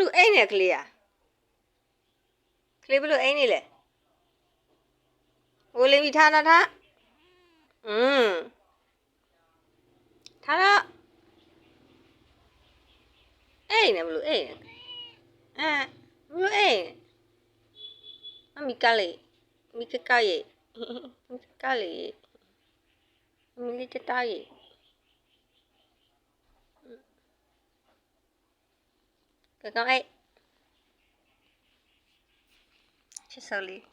လူအိမ်နဲ့ကလေးอ่ะကလေးဘလို့အိမ်နေလဲဟိုလင်းပြီးထားထားထားထားတော့အိမ်နဲ့ဘလို့အိမ်ဘလို့အိမ်အမိကလေးမိကကရဲ့မိကလေးမိလေးတတားရဲ့ကကောင်အိတ်ချစ်စော်လေး